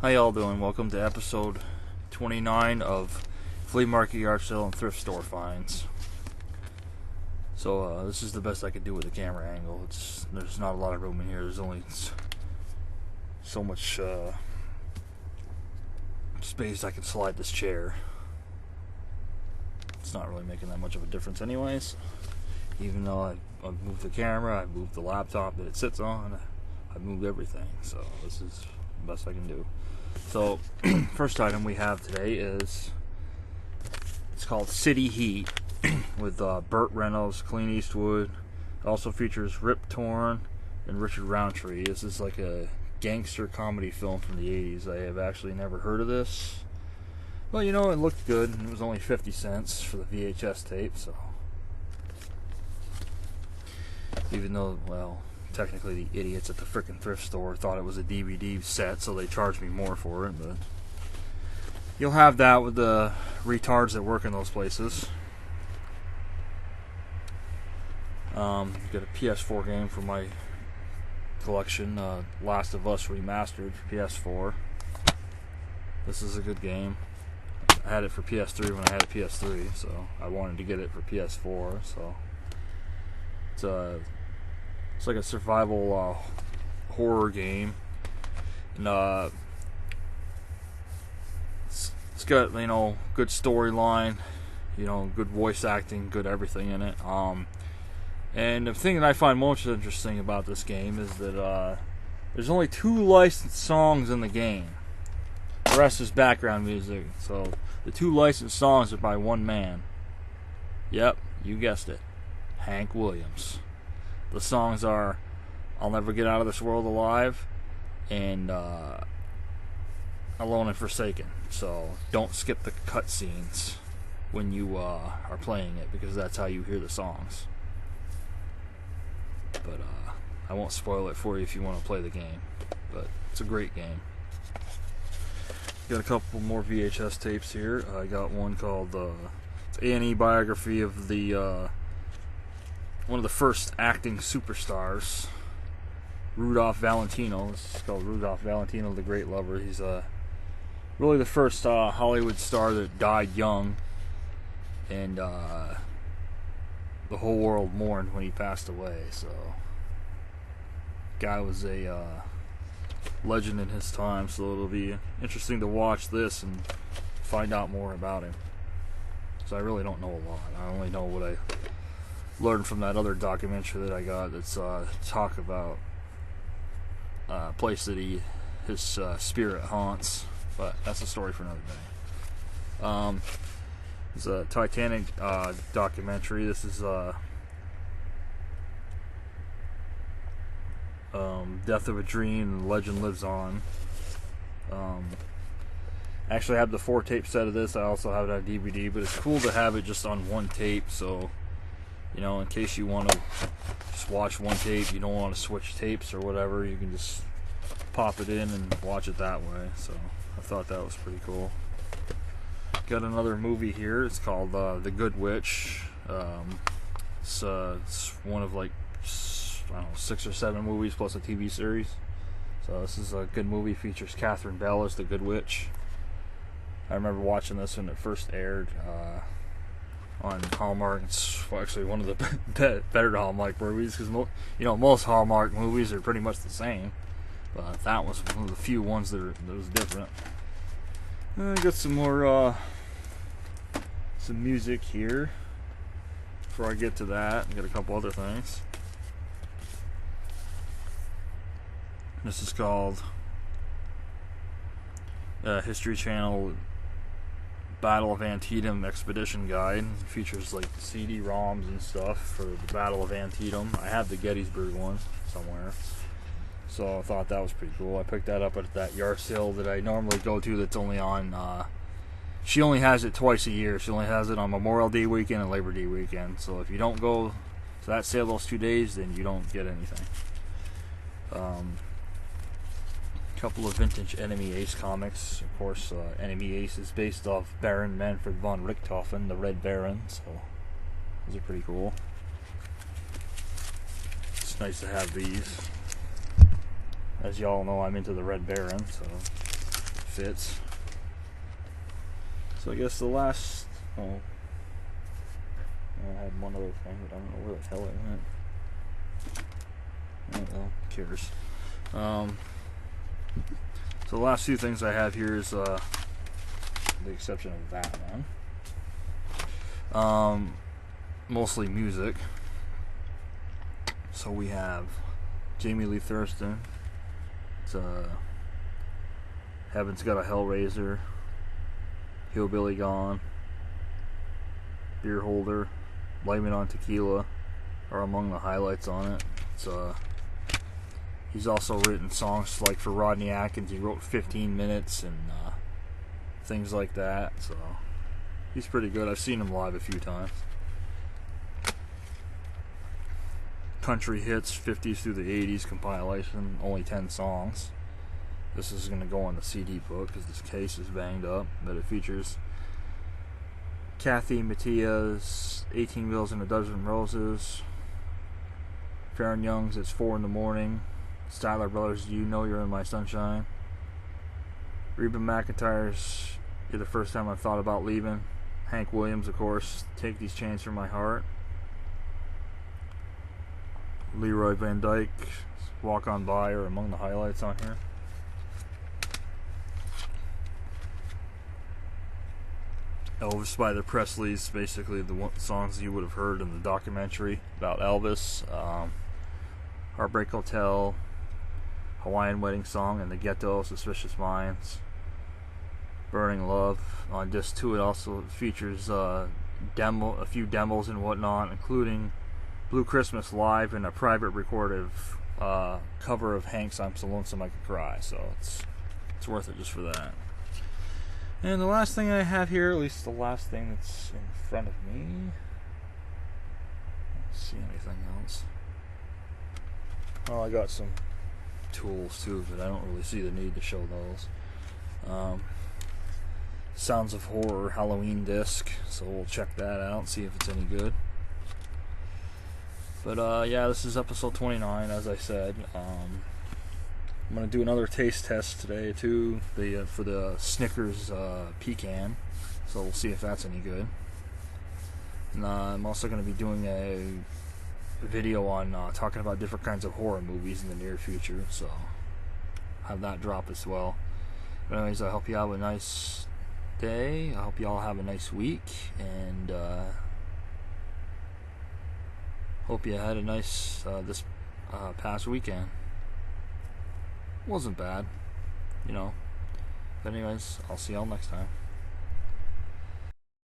How y'all doing? Welcome to episode 29 of Flea Market, Yard Sale, and Thrift Store Finds. So this is the best I could do with the camera angle. There's not a lot of room in here. There's only so much space I can slide this chair. It's not really making that much of a difference anyways. Even though I've moved the camera, I've moved the laptop that it sits on, I've moved everything. So this is the best I can do. So, first item we have today it's called City Heat with Burt Reynolds, Clint Eastwood. It also features Rip Torn and Richard Roundtree. This is like a gangster comedy film from the 80s. I have actually never heard of this. Well, you know, it looked good, and it was only 50 cents for the VHS tape, so. Even though, well, technically the idiots at the frickin' thrift store thought it was a DVD set, so they charged me more for it, but you'll have that with the retards that work in those places. Got a PS4 game for my collection, Last of Us Remastered for PS4. This is a good game. I had it for PS3 when I had a PS3, so I wanted to get it for PS4, so it's like a survival horror game, and it's got, you know, good storyline, you know, good voice acting, good everything in it. And the thing that I find most interesting about this game is that there's only 2 licensed songs in the game. The rest is background music. So the 2 licensed songs are by one man. Yep, you guessed it, Hank Williams. The songs are I'll Never Get Out of This World Alive and Alone and Forsaken. So don't skip the cutscenes when you are playing it, because that's how you hear the songs. But I won't spoil it for you if you want to play the game. But it's a great game. Got a couple more VHS tapes here. I got one called it's A&E biography of the one of the first acting superstars, Rudolph Valentino. This is called Rudolph Valentino, the Great Lover. He's really the first Hollywood star that died young, and the whole world mourned when he passed away. So, guy was a legend in his time. So it'll be interesting to watch this and find out more about him. So I really don't know a lot. I only know what I learned from that other documentary that I got that's talk about a place that his spirit haunts, but that's a story for another day. It's a Titanic documentary. This is Death of a Dream, and Legend Lives On. Actually, I have the 4-tape set of this. I also have it on DVD, but it's cool to have it just on one tape, so you know, in case you want to just watch one tape, you don't want to switch tapes or whatever, you can just pop it in and watch it that way. So I thought that was pretty cool. Got another movie here. It's called The Good Witch. It's one of like, I don't know, 6 or 7 movies plus a TV series. So this is a good movie. Features Catherine Bell as the Good Witch. I remember watching this when it first aired on Hallmark. It's actually one of the better Hallmark movies, because you know, most Hallmark movies are pretty much the same, but that was one of the few ones that was different. I got some more some music here. Before I get to that, I got a couple other things. This is called History Channel Battle of Antietam Expedition Guide. It features like CD-ROMs and stuff for the Battle of Antietam. I have the Gettysburg one somewhere, so I thought that was pretty cool. I picked that up at that yard sale that I normally go to that's only on she only has it twice a year. She only has it on Memorial Day weekend and Labor Day weekend, so if you don't go to that sale those 2 days, then you don't get anything. Couple of vintage Enemy Ace comics. Of course, Enemy Ace is based off Baron Manfred von Richthofen, the Red Baron, so those are pretty cool. It's nice to have these. As y'all know, I'm into the Red Baron, so fits. So I guess the last, I had one other thing, but I don't know where the hell it went. Oh well, who cares? So the last few things I have here is, the exception of that one, mostly music. So we have Jamie Lee Thurston. It's Heaven's Got a Hellraiser, Hillbilly Gone, Beer Holder, Lemon on Tequila are among the highlights on it. It's he's also written songs like for Rodney Atkins. He wrote 15 Minutes and things like that. So he's pretty good. I've seen him live a few times. Country Hits 50s through the 80s compilation, only 10 songs. This is going to go on the CD book because this case is banged up, but it features Kathy Mattia's 18 Wheels and a Dozen Roses, Farron Young's It's 4 in the Morning, Styler Brothers' You Know You're in My Sunshine, Reba McEntire's You're the First Time I've Thought About Leaving, Hank Williams, of course, Take These Chains From My Heart, Leroy Van Dyke, Walk On By are among the highlights on here. Elvis by the Presleys, basically the songs you would have heard in the documentary about Elvis. Heartbreak Hotel, Hawaiian Wedding Song, and the Ghetto, Suspicious Minds, Burning Love. On disc 2 it also features a few demos and whatnot, including Blue Christmas Live and a private recorded cover of Hank's I'm So Lonesome I Could Cry. So it's worth it just for that. And the last thing I have here, at least the last thing that's in front of me, I don't see anything else. Oh, I got some tools too, but I don't really see the need to show those. Sounds of Horror Halloween disc, so we'll check that out and see if it's any good. But yeah, this is episode 29, as I said. I'm going to do another taste test today too, for the Snickers pecan, so we'll see if that's any good. And I'm also going to be doing a video on talking about different kinds of horror movies in the near future, so have that drop as well. But anyways, I hope you have a nice day. I hope you all have a nice week, and hope you had a nice this past weekend. Wasn't bad, you know. But anyways, I'll see y'all next time.